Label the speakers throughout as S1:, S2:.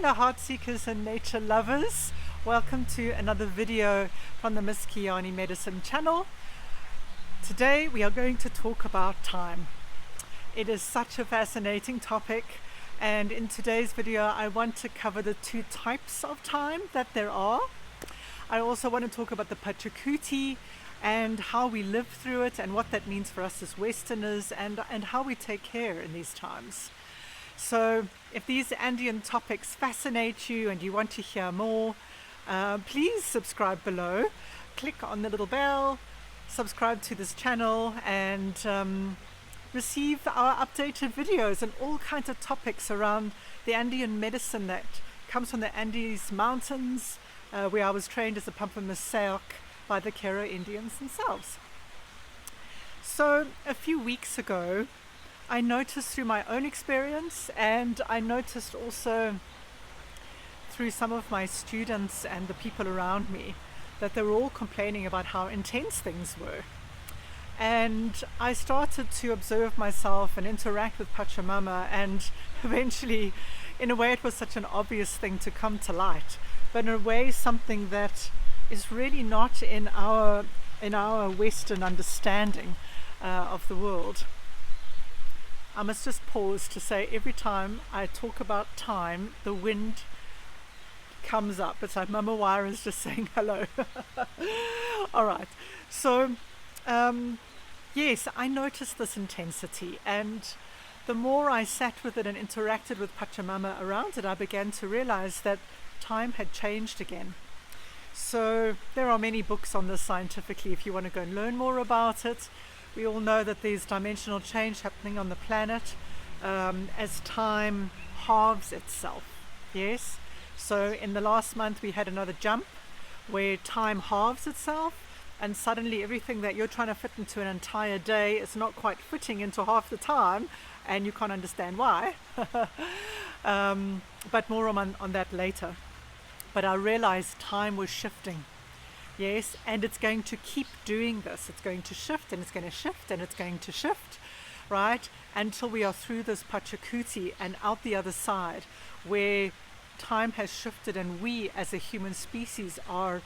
S1: Hello heart seekers and nature lovers. Welcome to another video from the Miss Kiani Medicine channel. Today we are going to talk about time. It is such a fascinating topic, and in today's video I want to cover the two types of time that there are. I also want to talk about the Pachacuti and how we live through it and what that means for us as Westerners and how we take care in these times. So if these Andean topics fascinate you and you want to hear more, please subscribe below, click on the little bell, subscribe to this channel, and receive our updated videos and all kinds of topics around the Andean medicine that comes from the Andes Mountains, where I was trained as a Pampamesayoq by the Karen Indians themselves. So a few weeks ago, I noticed through my own experience, and I noticed also through some of my students and the people around me, that they were all complaining about how intense things were. And I started to observe myself and interact with Pachamama, and eventually, in a way, it was such an obvious thing to come to light, but in a way something that is really not in our Western understanding of the world. I must just pause to say, every time I talk about time, the wind comes up. It's like Mama Wire is just saying hello. All right. So, yes, I noticed this intensity, and the more I sat with it and interacted with Pachamama around it, I began to realize that time had changed again. So there are many books on this scientifically if you want to go and learn more about it. We all know that there's dimensional change happening on the planet as time halves itself. Yes? So in the last month we had another jump where time halves itself, and suddenly everything that you're trying to fit into an entire day is not quite fitting into half the time, and you can't understand why. But more on that later. But I realized time was shifting. Yes, and it's going to keep doing this. It's going to shift, and it's going to shift, and it's going to shift, right? Until we are through this Pachacuti and out the other side, where time has shifted and we as a human species are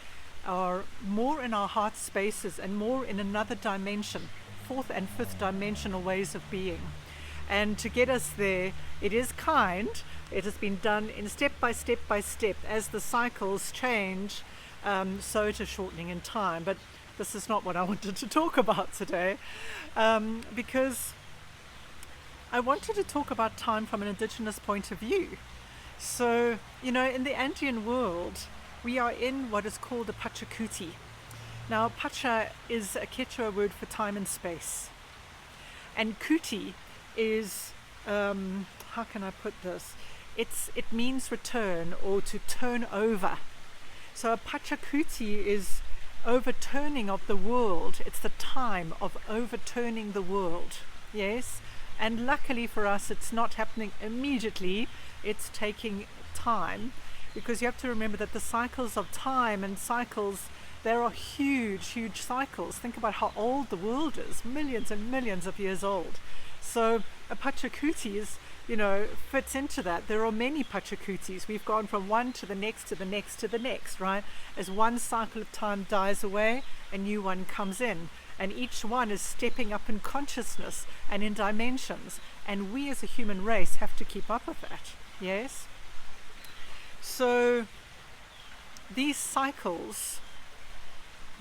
S1: more in our heart spaces and more in another dimension, fourth and fifth dimensional ways of being. And to get us there, it is kind. It has been done in step by step by step as the cycles change. So it is shortening in time, but this is not what I wanted to talk about today, because I wanted to talk about time from an indigenous point of view. So, in the Andean world, we are in what is called a Pachacuti. Now, Pacha is a Quechua word for time and space, and Kuti is, how can I put this? It means return or to turn over. So a Pachacuti is overturning of the world. It's the time of overturning the world. Yes? And luckily for us, it's not happening immediately. It's taking time, because you have to remember that the cycles of time and cycles, there are huge, huge cycles. Think about how old the world is, millions and millions of years old. So a Pachacuti is, fits into that. There are many Pachacutis. We've gone from one to the next to the next to the next, right? As one cycle of time dies away, a new one comes in. And each one is stepping up in consciousness and in dimensions. And we as a human race have to keep up with that. Yes? So these cycles,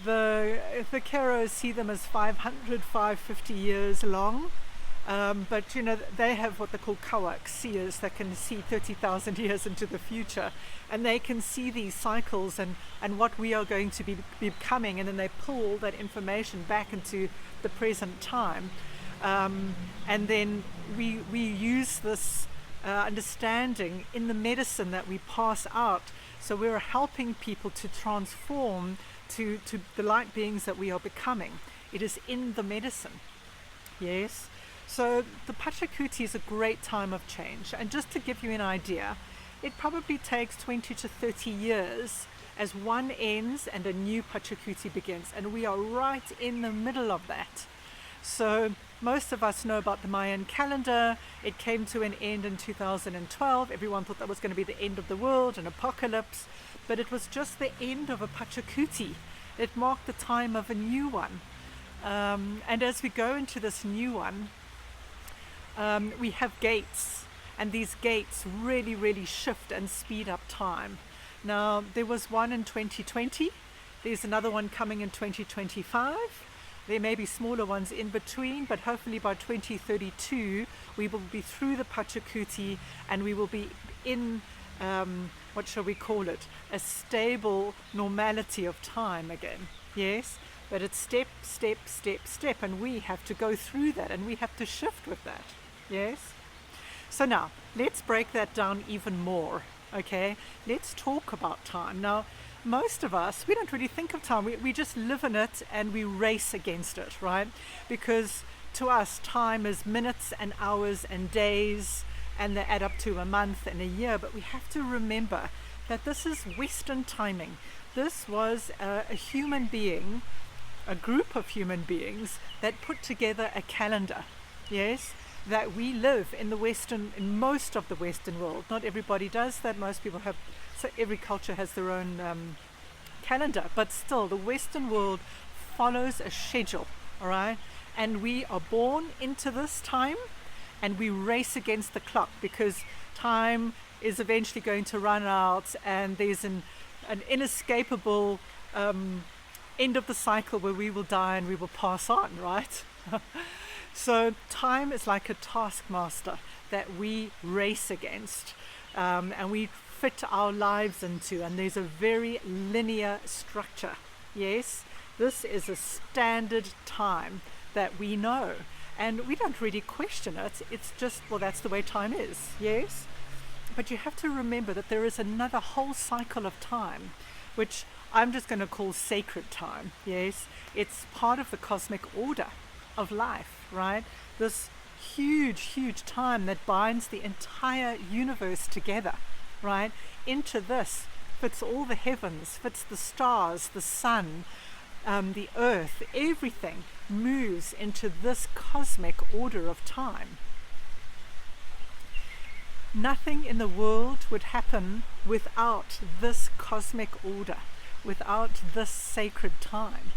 S1: the Keros see them as 500, 550 years long. But they have what they call kawak, seers that can see 30,000 years into the future, and they can see these cycles and what we are going to be becoming, and then they pull all that information back into the present time, and then we use this understanding in the medicine that we pass out. So we're helping people to transform to the light beings that we are becoming. It is in the medicine. Yes. So the Pachacuti is a great time of change, and just to give you an idea, it probably takes 20 to 30 years as one ends and a new Pachacuti begins, and we are right in the middle of that. So most of us know about the Mayan calendar. It came to an end in 2012. Everyone thought that was going to be the end of the world, an apocalypse, but it was just the end of a Pachacuti. It marked the time of a new one. And as we go into this new one, we have gates, and these gates really, really shift and speed up time. Now, there was one in 2020. There's another one coming in 2025. There may be smaller ones in between, but hopefully by 2032 we will be through the Pachacuti and we will be in, what shall we call it, a stable normality of time again. Yes, but it's step, step, step, step, and we have to go through that and we have to shift with that. Yes. So now let's break that down even more. Okay, let's talk about time. Now, most of us, we don't really think of time. We just live in it and we race against it, right? Because to us, time is minutes and hours and days, and they add up to a month and a year. But we have to remember that this is Western timing. This was a human being, a group of human beings that put together a calendar, yes, that we live in most of the Western world. Not everybody does that. Most people have, so every culture has their own calendar, but still the Western world follows a schedule, all right? And we are born into this time and we race against the clock because time is eventually going to run out, and there's an inescapable end of the cycle where we will die and we will pass on, right? So time is like a taskmaster that we race against, and we fit our lives into, and there's a very linear structure. Yes, this is a standard time that we know, and we don't really question it. It's just, well, that's the way time is. Yes, but you have to remember that there is another whole cycle of time, which I'm just going to call sacred time. Yes, it's part of the cosmic order of life, right? This huge time that binds the entire universe together, right? Into this fits all the heavens, fits the stars, the sun, the earth. Everything moves into this cosmic order of time. Nothing in the world would happen without this cosmic order, without this sacred time.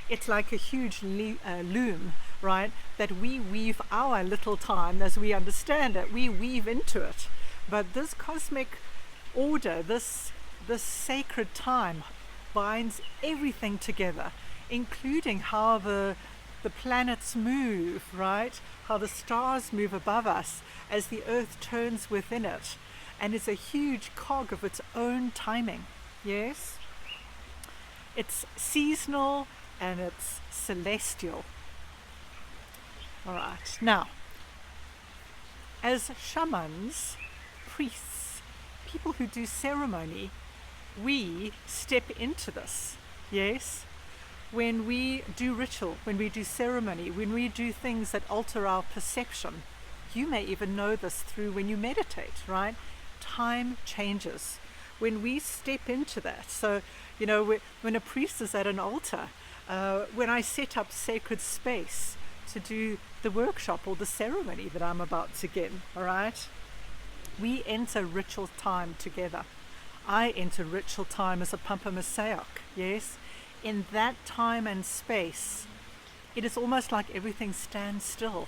S1: It's like a huge loom, right, that we weave our little time as we understand it. We weave into it. But this cosmic order, this sacred time binds everything together, including how the planets move, right? How the stars move above us as the earth turns within it. And it's a huge cog of its own timing. Yes? It's seasonal and it's celestial. All right. Now, as shamans, priests, people who do ceremony, we step into this. Yes? When we do ritual, when we do ceremony, when we do things that alter our perception, you may even know this through when you meditate, right? Time changes. When we step into that, so, you know, when a priest is at an altar, when I set up sacred space to do the workshop or the ceremony that I'm about to begin, all right? We enter ritual time together. I enter ritual time as a Pampamesayoq, yes? In that time and space, it is almost like everything stands still.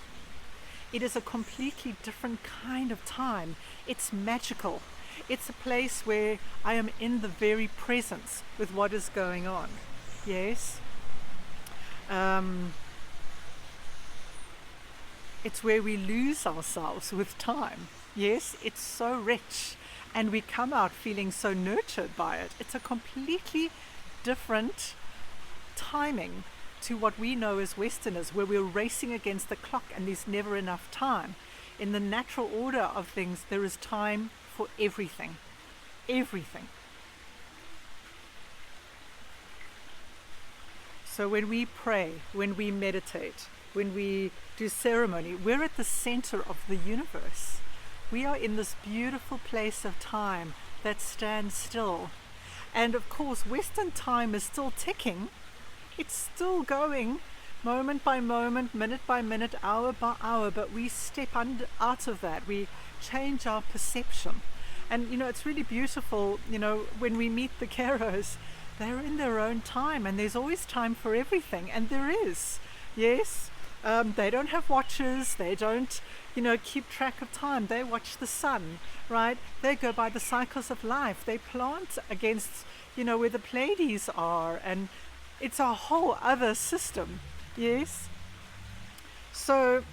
S1: It is a completely different kind of time. It's magical. It's a place where I am in the very presence with what is going on. Yes? It's where we lose ourselves with time. Yes? It's so rich. And we come out feeling so nurtured by it. It's a completely different timing to what we know as Westerners, where we're racing against the clock and there's never enough time. In the natural order of things, there is time for everything. Everything. So when we pray, when we meditate, when we do ceremony, we're at the center of the universe. We are in this beautiful place of time that stands still. And of course, Western time is still ticking. It's still going, moment by moment, minute by minute, hour by hour, but we step out of that. We change our perception. And, it's really beautiful, when we meet the Keros, they're in their own time, and there's always time for everything, and there is, yes. They don't have watches, they don't, keep track of time. They watch the sun, right? They go by the cycles of life. They plant against, where the Pleiades are, and it's a whole other system, yes. So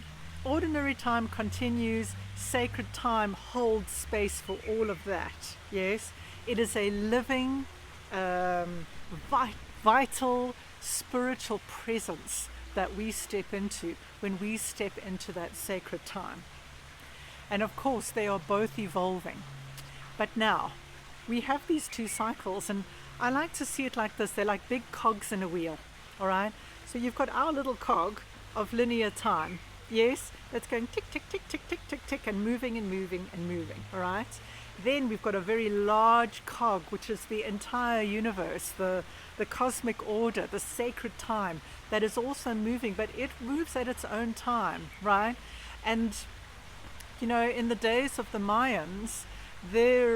S1: ordinary time continues, sacred time holds space for all of that, yes. It is a living, vital, spiritual presence that we step into when we step into that sacred time. And of course, they are both evolving. But now, we have these two cycles, and I like to see it like this. They're like big cogs in a wheel, all right? So you've got our little cog of linear time, yes? That's going tick, tick, tick, tick, tick, tick, tick, and moving and moving and moving, all right? Then we've got a very large cog, which is the entire universe, the cosmic order, the sacred time, that is also moving, but it moves at its own time, right? And, in the days of the Mayans, the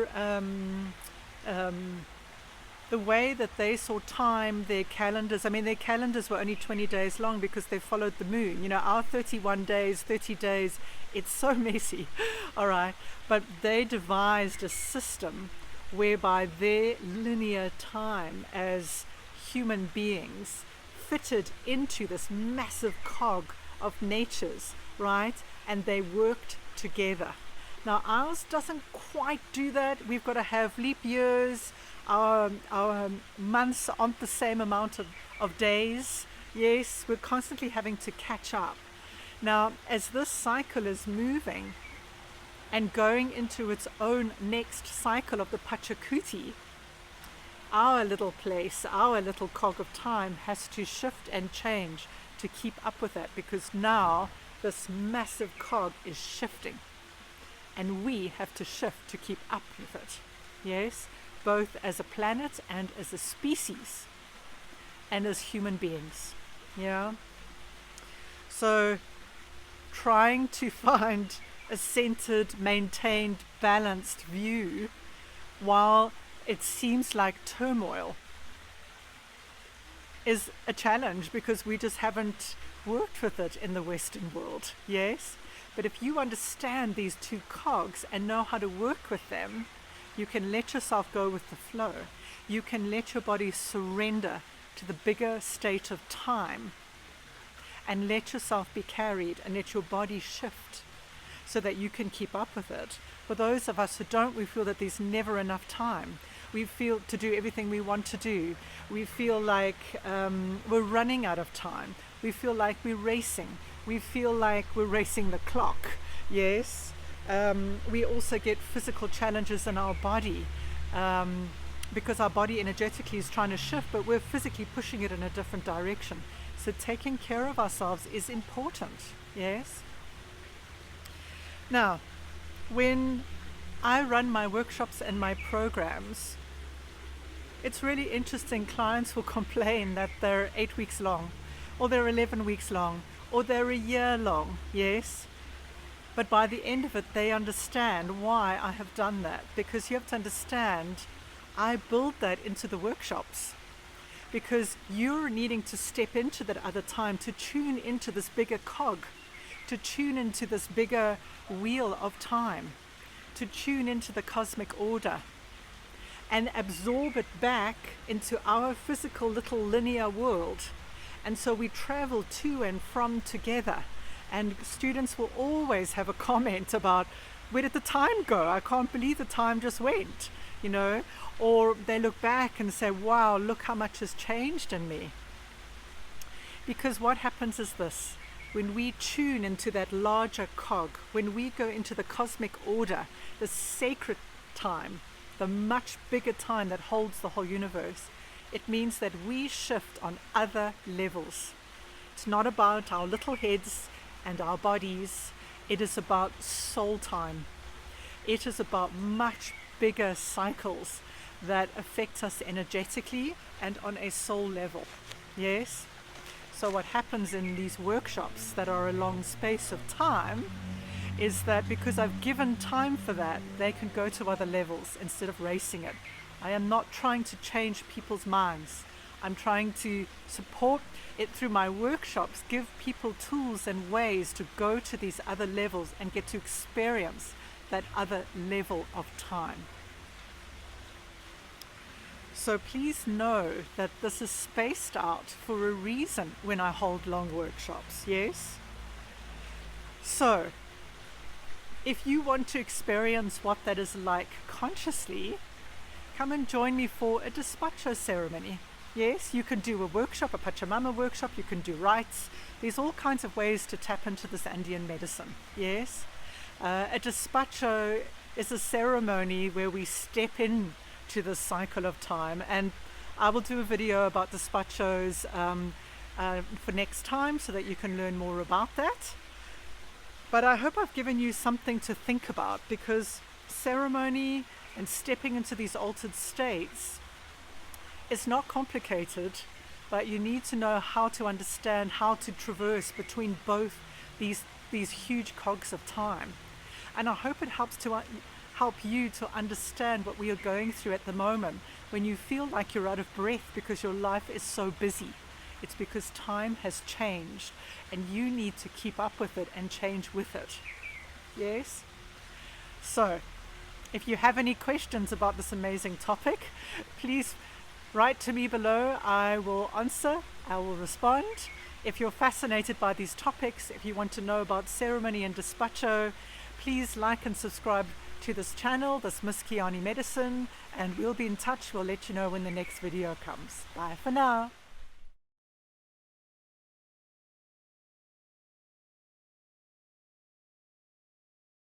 S1: way that they saw time, their calendars were only 20 days long because they followed the moon. Our 31 days, 30 days, it's so messy, all right? But they devised a system whereby their linear time as human beings fitted into this massive cog of nature's, right? And they worked together. Now ours doesn't quite do that. We've got to have leap years. Our months aren't the same amount of days. Yes, we're constantly having to catch up. Now, as this cycle is moving and going into its own next cycle of the Pachacuti, our little place, our little cog of time has to shift and change to keep up with that, because now this massive cog is shifting and we have to shift to keep up with it. Yes, both as a planet and as a species and as human beings. Yeah. So trying to find a centered, maintained, balanced view while it seems like turmoil is a challenge, because we just haven't worked with it in the Western world. Yes. But if you understand these two cogs and know how to work with them, you can let yourself go with the flow. You can let your body surrender to the bigger state of time and let yourself be carried and let your body shift so that you can keep up with it. For those of us who don't, we feel that there's never enough time. We feel to do everything we want to do. We feel like we're running out of time. We feel like we're racing. We feel like we're racing the clock. Yes. We also get physical challenges in our body because our body energetically is trying to shift, but we're physically pushing it in a different direction. So taking care of ourselves is important. Yes. Now, when I run my workshops and my programs, it's really interesting. Clients will complain that they're 8 weeks long, or they're 11 weeks long, or they're a year long. Yes. But by the end of it, they understand why I have done that. Because you have to understand, I build that into the workshops. Because you're needing to step into that other time, to tune into this bigger cog, to tune into this bigger wheel of time, to tune into the cosmic order and absorb it back into our physical little linear world. And so we travel to and from together. And students will always have a comment about, where did the time go? I can't believe the time just went, or they look back and say, wow, look how much has changed in me. Because what happens is this: when we tune into that larger cog, when we go into the cosmic order, the sacred time, the much bigger time that holds the whole universe, it means that we shift on other levels. It's not about our little heads and our bodies. It is about soul time. It is about much bigger cycles that affect us energetically and on a soul level. Yes. So what happens in these workshops that are a long space of time is that because I've given time for that, they can go to other levels instead of racing it. I am not trying to change people's minds. I'm trying to support it through my workshops, give people tools and ways to go to these other levels and get to experience that other level of time. So please know that this is spaced out for a reason when I hold long workshops, yes? So, if you want to experience what that is like consciously, come and join me for a despacho ceremony. Yes, you can do a workshop, a Pachamama workshop, you can do rites. There's all kinds of ways to tap into this Andean medicine, yes? A despacho is a ceremony where we step in to the cycle of time, and I will do a video about despachos for next time so that you can learn more about that. But I hope I've given you something to think about, because ceremony and stepping into these altered states is not complicated, but you need to know how to understand how to traverse between both these huge cogs of time. And I hope it helps to help you to understand what we are going through at the moment when you feel like you're out of breath because your life is so busy. It's because time has changed and you need to keep up with it and change with it. Yes? So, if you have any questions about this amazing topic, please write to me below. I will answer, I will respond. If you're fascinated by these topics, if you want to know about ceremony and despacho, please like and subscribe to this channel, this Miss Kiani Medicine, and we'll be in touch. We'll let you know when the next video comes. Bye for now.